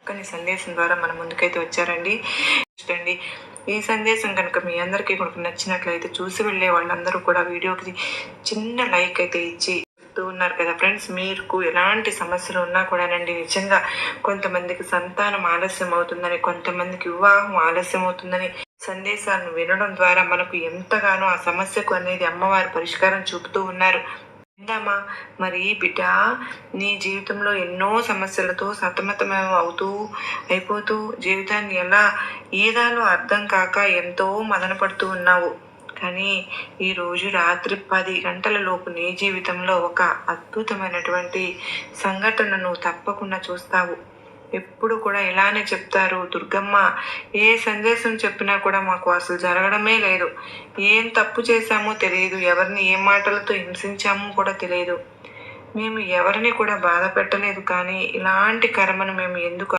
కానీ సందేశం ద్వారా మన ముందుకైతే వచ్చారండి. ఈ సందేశం కనుక మీ అందరికీ కనుక నచ్చినట్లయితే చూసి వెళ్ళే వాళ్ళందరూ కూడా వీడియోకి చిన్న లైక్ అయితే ఇచ్చి ఉన్నారు కదా ఫ్రెండ్స్. మీకు ఎలాంటి సమస్యలు ఉన్నా కూడానండి, నిజంగా కొంతమందికి సంతానం ఆలస్యం అవుతుందని, కొంతమందికి వివాహం ఆలస్యం అవుతుందని సందేశాలను వినడం ద్వారా మనకు ఎంతగానో ఆ సమస్యకు అనేది అమ్మవారు పరిష్కారం చూపుతూ ఉన్నారు. విందామా? మరి బిడ్డ, నీ జీవితంలో ఎన్నో సమస్యలతో అయిపోతూ జీవితాన్ని ఎలా ఈదాలో అర్థం కాక ఎంతో మదన పడుతూ ఉన్నావు. కానీ ఈరోజు రాత్రి 10 గంటల లోపు నీ జీవితంలో ఒక అద్భుతమైనటువంటి సంఘటనను తప్పకుండా చూస్తావు. ఎప్పుడు కూడా ఇలానే చెప్తారు, దుర్గమ్మ ఏ సందేశం చెప్పినా కూడా మాకు అసలు జరగడమే లేదు. ఏం తప్పు చేశామో తెలియదు, ఎవరిని ఏ మాటలతో హింసించామో కూడా తెలియదు, మేము ఎవరిని కూడా బాధ పెట్టలేదు, కానీ ఇలాంటి కర్మను మేము ఎందుకు